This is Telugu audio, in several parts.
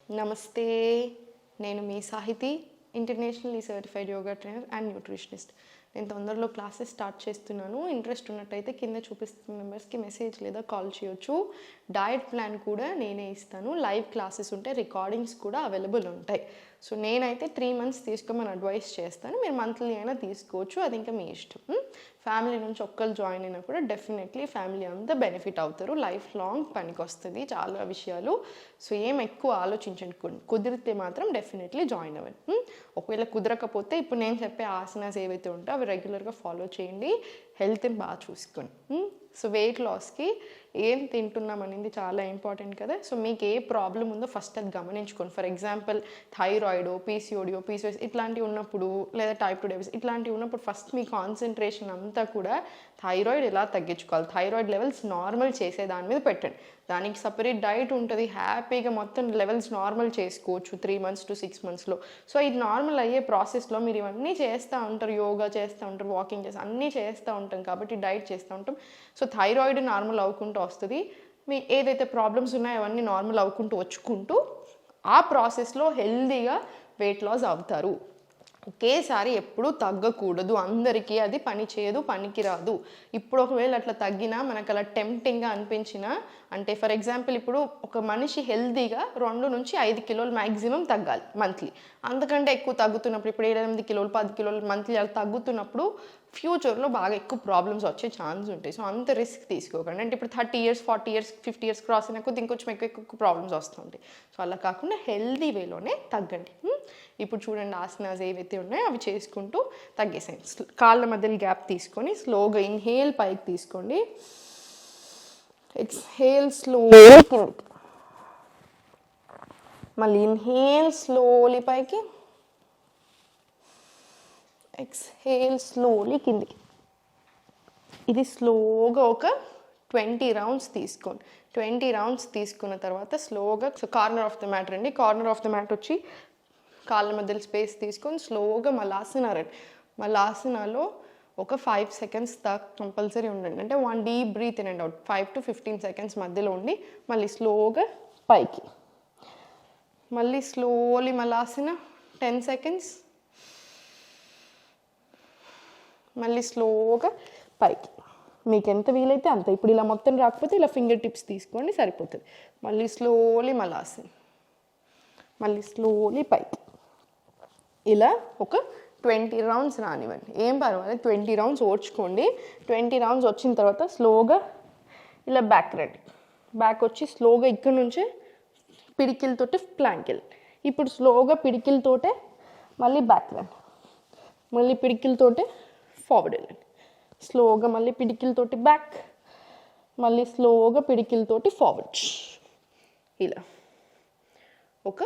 నమస్తే, నేను మీ Sahithi, internationally certified yoga trainer and nutritionist. నేను తొందరలో క్లాసెస్ స్టార్ట్ చేస్తున్నాను. ఇంట్రెస్ట్ ఉన్నట్టయితే కింద చూపిస్తున్న నెంబర్స్కి మెసేజ్ లేదా కాల్ చేయొచ్చు. డయట్ ప్లాన్ కూడా నేనే ఇస్తాను. లైవ్ క్లాసెస్ ఉంటాయి, రికార్డింగ్స్ కూడా అవైలబుల్ ఉంటాయి. సో నేనైతే 3 months తీసుకోమని అడ్వైస్ చేస్తాను. మీరు మంత్లీ అయినా తీసుకోవచ్చు, అది ఇంకా మీ ఇష్టం. ఫ్యామిలీ నుంచి ఒక్కరు జాయిన్ అయినా కూడా డెఫినెట్లీ ఫ్యామిలీ అంతా బెనిఫిట్ అవుతారు. లైఫ్ లాంగ్ పనికి వస్తుంది చాలా విషయాలు. సో ఏం ఎక్కువ ఆలోచించండి, కుదిరితే మాత్రం డెఫినెట్లీ జాయిన్ అవ్వండి. ఒకవేళ కుదరకపోతే ఇప్పుడు నేను చెప్పే ఆసనాస్ ఏవైతే ఉంటాయో అవి రెగ్యులర్గా ఫాలో చేయండి. హెల్త్ని బాగా చూసుకోండి. సో వెయిట్ లాస్కి ఏం తింటున్నాం అనేది చాలా ఇంపార్టెంట్ కదా. సో మీకు ఏ ప్రాబ్లం ఉందో ఫస్ట్ అది గమనించుకోండి. ఫర్ ఎగ్జాంపుల్ థైరాయిడ్, పీసీఓఎస్ ఇట్లాంటివి ఉన్నప్పుడు, లేదా టైప్ 2 డయాబెటీస్ ఇట్లాంటివి ఉన్నప్పుడు ఫస్ట్ మీ కాన్సన్ట్రేషన్ అంతా కూడా థైరాయిడ్ ఎలా తగ్గించుకోవాలి, థైరాయిడ్ లెవెల్స్ నార్మల్ చేసే దాని మీద పెట్టండి. దానికి సపరేట్ డైట్ ఉంటుంది, హ్యాపీగా మొత్తం లెవెల్స్ నార్మల్ చేసుకోవచ్చు 3 months to 6 monthsలో. సో ఇది నార్మల్ అయ్యే ప్రాసెస్లో మీరు ఇవన్నీ చేస్తూ ఉంటారు, యోగా చేస్తూ ఉంటారు, వాకింగ్ చేస్తూ అన్నీ చేస్తూ ఉంటాం కాబట్టి డైట్ చేస్తూ ఉంటాం. సో థైరాయిడ్ నార్మల్ అవ్వుకుంటూ వస్తుంది. మీ ఏదైతే ప్రాబ్లమ్స్ ఉన్నాయో అవన్నీ నార్మల్ అవ్వుకుంటూ వచ్చుకుంటూ ఆ ప్రాసెస్లో హెల్దీగా వెయిట్ లాస్ అవుతారు. ఒకేసారి ఎప్పుడూ తగ్గకూడదు, అందరికీ అది పని చేయదు, పనికి రాదు. ఇప్పుడు ఒకవేళ అట్లా తగ్గినా మనకు అలా టెంప్టింగ్గా అనిపించినా, అంటే ఫర్ ఎగ్జాంపుల్ ఇప్పుడు ఒక మనిషి హెల్దీగా 2 నుంచి 5 kilos మ్యాక్సిమం తగ్గాలి మంత్లీ. అంతకంటే ఎక్కువ తగ్గుతున్నప్పుడు, ఇప్పుడు 8 kilos 10 kilos మంత్లీ అలా తగ్గుతున్నప్పుడు ఫ్యూచర్లో బాగా ఎక్కువ ప్రాబ్లమ్స్ వచ్చే ఛాన్స్ ఉంటాయి. సో అంత రిస్క్ తీసుకోకండి. అంటే ఇప్పుడు 30 years 40 years 50 years క్రాస్ అయినా కొద్ది ఇంకొంచెం ఎక్కువ ప్రాబ్లమ్స్ వస్తుంటాయి. సో అలా కాకుండా హెల్దీ వేలోనే తగ్గండి. ఇప్పుడు చూడండి, ఆసనాస్ ఏవైతే ఉన్నాయో అవి చేసుకుంటూ తగ్గేసేయండి. కాళ్ళ మధ్యలో గ్యాప్ తీసుకొని స్లోగా ఇన్హేల్ పైకి తీసుకోండి, ఎక్స్హేల్ స్లోలీ కిందికి, మళ్ళీ ఇన్హేల్ స్లోలీ పైకి, ఎక్స్హేల్ స్లోలీ కిందికి. ఇది స్లోగా ఒక 20 rounds తీసుకోండి. 20 rounds తీసుకున్న తర్వాత స్లోగా కార్నర్ ఆఫ్ ద మ్యాట్ రండి. కార్నర్ ఆఫ్ ద మ్యాట్ వచ్చి కాళ్ళ మధ్యలో స్పేస్ తీసుకొని స్లోగా మలాసన రండి. మలాసనాలో ఒక 5 seconds దాకా కంపల్సరీ ఉండండి. అంటే 1 deep breath in and out 5 to 15 seconds మధ్యలో ఉండి మళ్ళీ స్లోగా పైకి, మళ్ళీ స్లోలీ మలాసన 10 seconds, మళ్ళీ స్లోగా పైకి. మీకు ఎంత వీలైతే అంత. ఇప్పుడు ఇలా మొత్తం రాకపోతే ఇలా ఫింగర్ టిప్స్ తీసుకోండి సరిపోతుంది. మళ్ళీ స్లోలీ మలాసన, మళ్ళీ స్లోలీ పైకి. ఇలా ఒక 20 rounds రానివ్వండి, ఏం పర్వాలేదు. 20 rounds ఓడ్చుకోండి. 20 rounds వచ్చిన తర్వాత స్లోగా ఇలా బ్యాక్ రండి. బ్యాక్ వచ్చి స్లోగా ఇక్కడ నుంచే పిడికిలతోటి ప్లాంక్ వెళ్ళండి. ఇప్పుడు స్లోగా పిడికిలతోటే మళ్ళీ బ్యాక్ రండి, మళ్ళీ పిడికిలతోటే ఫార్వర్డ్ వెళ్ళండి. స్లోగా మళ్ళీ పిడికిలతోటి బ్యాక్, మళ్ళీ స్లోగా పిడికిలతోటి ఫార్వర్డ్. ఇలా ఒక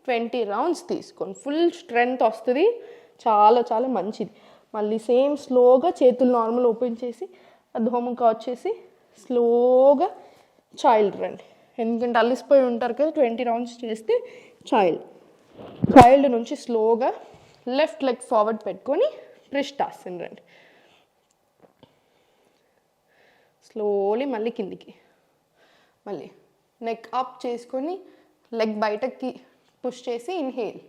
20 rounds తీసుకోండి. ఫుల్ స్ట్రెంగ్త్ వస్తుంది, చాలా చాలా మంచిది. మళ్ళీ సేమ్ స్లోగా చేతులు నార్మల్ ఓపెన్ చేసి అధోముఖ వచ్చేసి స్లోగా చైల్డ్ రండి. ఎందుకంటే అలిసిపోయి ఉంటారు కదా 20 rounds చేస్తే. చైల్డ్ నుంచి స్లోగా లెఫ్ట్ లెగ్ ఫార్వర్డ్ పెట్టుకొని పృష్ఠాసన రండి. స్లోలీ మళ్ళీ కిందికి, మళ్ళీ నెక్ అప్ చేసుకొని లెగ్ బయటకి పుష్ చేసి ఇన్హేల్,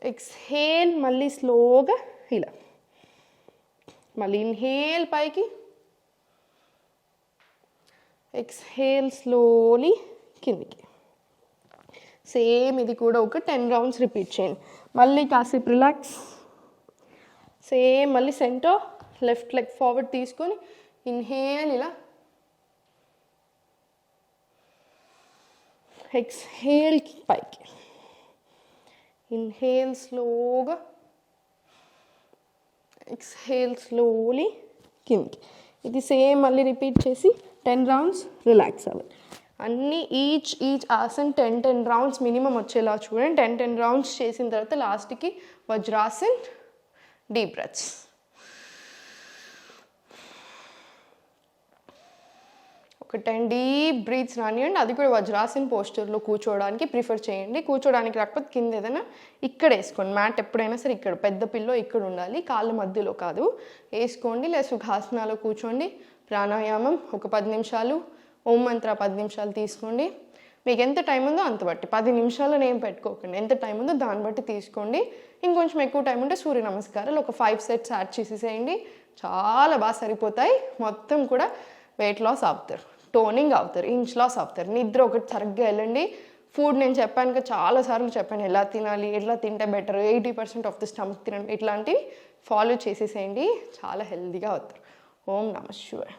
ఎక్స్హేల్, మళ్ళీ స్లోగా ఇలా, మళ్ళీ ఇన్హేల్ పైకి, ఎక్స్హేల్ స్లోలీ కిందికి. సేమ్ ఇది కూడా ఒక 10 rounds రిపీట్ చేయండి. మళ్ళీ కాసేపు రిలాక్స్. సేమ్ మళ్ళీ సెంటర్ లెఫ్ట్ లెగ్ ఫార్వర్డ్ తీసుకొని ఇన్హేల్ ఇలా, ఎక్స్హేల్ పైకి, ఇన్హేల్ స్లోగా, ఎక్స్హేల్ స్లోలీ కిందికి. ఇది సేమ్ మళ్ళీ రిపీట్ చేసి 10 rounds రిలాక్స్ అవ్వాలి. అన్నీ ఈచ్ ఆసన్ 10 rounds మినిమం వచ్చేలా చూడండి. 10 rounds చేసిన తర్వాత లాస్ట్కి వజ్రాసన్, డీప్ బ్రెత్స్. ఒక 10 deep breaths రానివ్వండి. అది కూడా వజ్రాసన్ పోస్చర్లో కూర్చోవడానికి ప్రిఫర్ చేయండి. కూర్చోడానికి రాకపోతే కింద ఏదైనా ఇక్కడ వేసుకోండి. మ్యాట్ ఎప్పుడైనా సరే ఇక్కడ పెద్ద పిల్లో ఇక్కడ ఉండాలి, కాళ్ళ మధ్యలో కాదు. వేసుకోండి. లేదా సుఖాసనాలో కూర్చోండి. ప్రాణాయామం ఒక 10 నిమిషాలు, ఓం మంత్ర 10 నిమిషాలు తీసుకోండి. మీకు ఎంత టైం ఉందో అంత బట్టి 10 నిమిషాలు ఏం పెట్టుకోకండి, ఎంత టైం ఉందో దాన్ని బట్టి తీసుకోండి. ఇంకొంచెం ఎక్కువ టైం ఉంటే సూర్య నమస్కారాలు ఒక 5 సెట్స్ యాడ్ చేసేసేయండి, చాలా బాగా సరిపోతాయి. మొత్తం కూడా వెయిట్ లాస్ అవుతారు, టోనింగ్ అవుతారు, ఇంచ్ లాస్ అవుతారు. నిద్ర ఒకటి సరిగ్గా వెళ్ళండి. ఫుడ్ నేను చెప్పాను కదా, చాలాసార్లు చెప్పాను ఎలా తినాలి, ఎట్లా తింటే బెటర్, 80% ఆఫ్ ద స్టమక్ తినండి, ఇట్లాంటివి ఫాలో చేసేసేయండి, చాలా హెల్తీగా అవుతారు. ఓం నమః శివాయ.